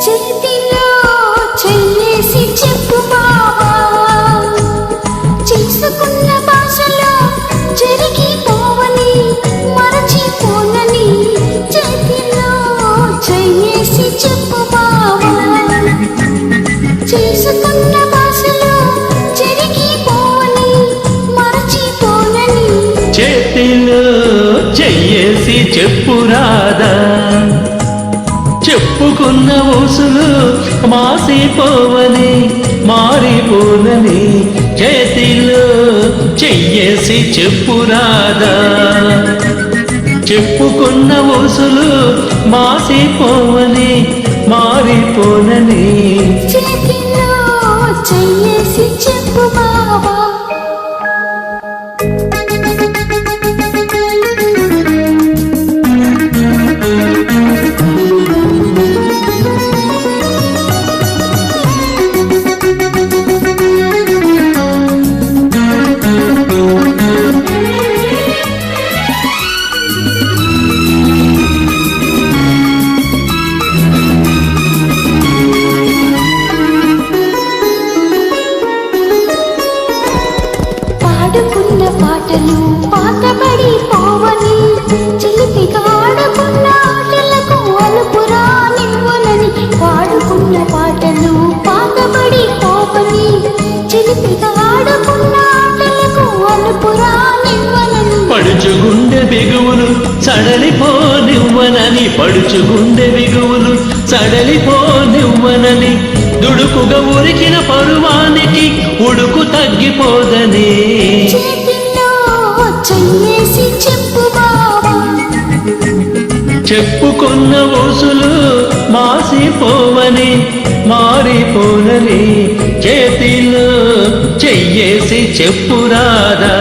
చేతిలో చెయ్యేసి చెప్పు బావా, చేసుకున్న భాషలో జరిగిపోవని మరచిపోనని. చేతిలో చెయ్యేసి చెప్పు బావా, చేసుకున్న భాషలో జరిగిపోవని మరచిపోనని. చేతిలో చెయ్యేసి చెప్పు రాదా, చెప్పుకున్న ఊసులు మాసిపోవని మారిపోనని. చేతిలో చెయ్యేసి చెప్పు రాదా, చెప్పుకున్న ఊసులు మాసిపోవని మారిపోనని. చేతిలో చెయ్యేసి చెప్పు బావా. పాడుకున్న పాటలు పాతబడి పోవని, చిలిపిగా ఆడుకున్న ఆటలకు అలుపురా నివ్వనని. పాడుకున్న పాటలు పాతబడి పోవని, చిలిపిగా ఆడుకున్న ఆటలకు అలుపురా నివ్వనని. పడుచుగుండె బిగువులు సడలిపోనివ్వనని, పడుచుగుండె బిగువులు సడలిపోనివ్వనని. దుడుకుగా ఉరికిన పరువానికి ఉడుకు తగ్గిపోదని. చేతిలో చెయ్యేసి చెప్పు బావా, చెప్పుకున్న ఊసులు మాసిపోవని మారిపోనని. చేతిలో చెయ్యేసి చెప్పురాదా.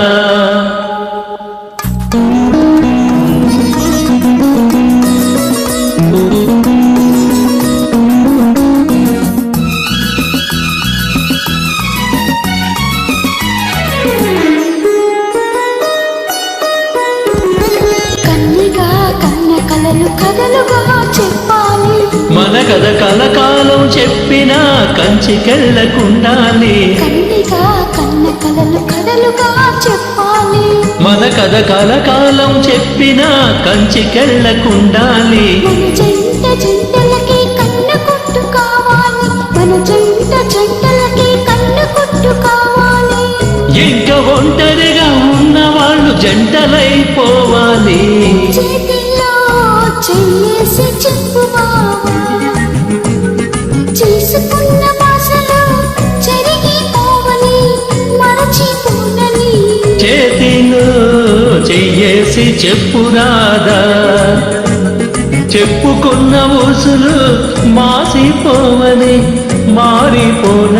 కన్నిగా కన్న కలలు కథలుగా చెప్పాలి. మన కథ కలకాలం చెప్పినా కంచికెళ్ళకుండాలి. కన్నిగా కన్న కలలు కథలుగా చెప్పాలి. మన కథ కలకాలం చెప్పినా కంచికెళ్ళకుండాలి. మన జంట జంటలకి కన్న కొట్టు కావాలి, మన జంట జంటలకి కన్న కొట్టు కావాలి. ఇంకా ఒంటరిగా ఉన్నవాళ్ళు జంటలైపోవాలి. చేతిలో చెయ్యేసి చెప్పు బావా, చేసుకున్న భాషలో జరిగిపోవని మరచిపోనని. చేతిలో చెయ్యేసి చెప్పురాదా, చెప్పుకున్న ఊసులు మాసిపోవని మారిపోన.